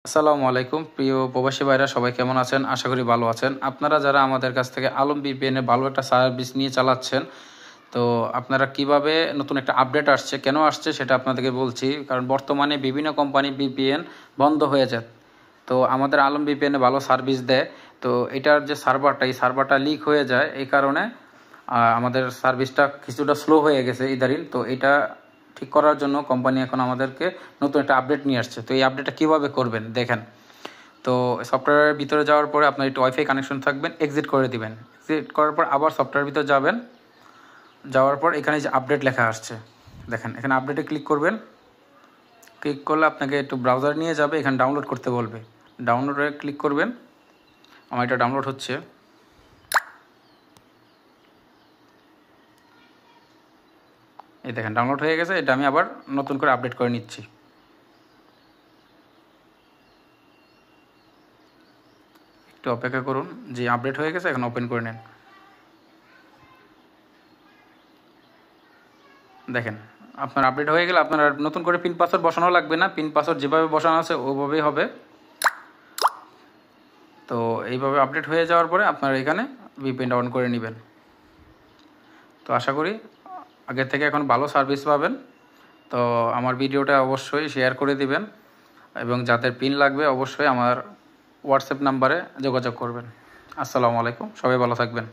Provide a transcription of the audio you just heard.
আসসালামু আলাইকুম প্রিয় প্রবাসী ভাইরা, সবাই কেমন আছেন? আশা করি ভালো আছেন। আপনারা যারা আমাদের কাছ থেকে আলম VPN এর ভালো একটা সার্ভিস নিয়ে চালাচ্ছেন, তো আপনারা কিভাবে নতুন একটা আপডেট আসছে, কেন আসছে সেটা আপনাদেরকে বলছি। কারণ বর্তমানে বিভিন্ন কোম্পানি VPN বন্ধ হয়ে যায়, তো আমাদের আলম VPN এ ভালো সার্ভিস দেয়। তো এটার যে সার্ভারটা, এই সার্ভারটা লিক হয়ে যায়, এই কারণে আমাদের সার্ভিসটা কিছুটা স্লো হয়ে গেছে ইদারিং। তো এটা ঠিক করার জন্য কোম্পানি এখন আমাদেরকে নতুন একটা আপডেট নিয়ে আসছে। তো এই আপডেটটা কীভাবে করবেন দেখেন। তো সফটওয়্যারের ভিতরে যাওয়ার পরে আপনার একটু ওয়াইফাই কানেকশন থাকবেন, এক্সিট করে দিবেন। এক্সিট করার পর আবার সফটওয়্যারের ভিতরে যাবেন, যাওয়ার পর এখানে যে আপডেট লেখা আসছে দেখেন, এখানে আপডেটে ক্লিক করবেন। ক্লিক করলে আপনাকে একটু ব্রাউজার নিয়ে যাবে, এখানে ডাউনলোড করতে বলবে। ডাউনলোডে ক্লিক করবেন। আমার এটা ডাউনলোড হচ্ছে। এই দেখেন ডাউনলোড হয়ে গেছে। এটা আমি আবার নতুন করে আপডেট করে নিচ্ছি। একটু অপেক্ষা করুন, যে আপডেট হয়ে গেছে, এখন ওপেন করে নেন। দেখেন আপনার আপডেট হয়ে গেলে আপনার আর নতুন করে পিন পাসওয়ার্ড বসানো লাগবে না। পিন পাসওয়ার্ড যেভাবে বসানো আছে ওভাবেই হবে। তো এইভাবে আপডেট হয়ে যাওয়ার পরে আপনার এখানে VPN অন করে নেবেন। তো আশা করি আগের থেকে এখন ভালো সার্ভিস পাবেন। তো আমার ভিডিওটা অবশ্যই শেয়ার করে দিবেন, এবং যাদের পিন লাগবে অবশ্যই আমার হোয়াটসঅ্যাপ নাম্বারে যোগাযোগ করবেন। আসসালামু আলাইকুম, সবাই ভালো থাকবেন।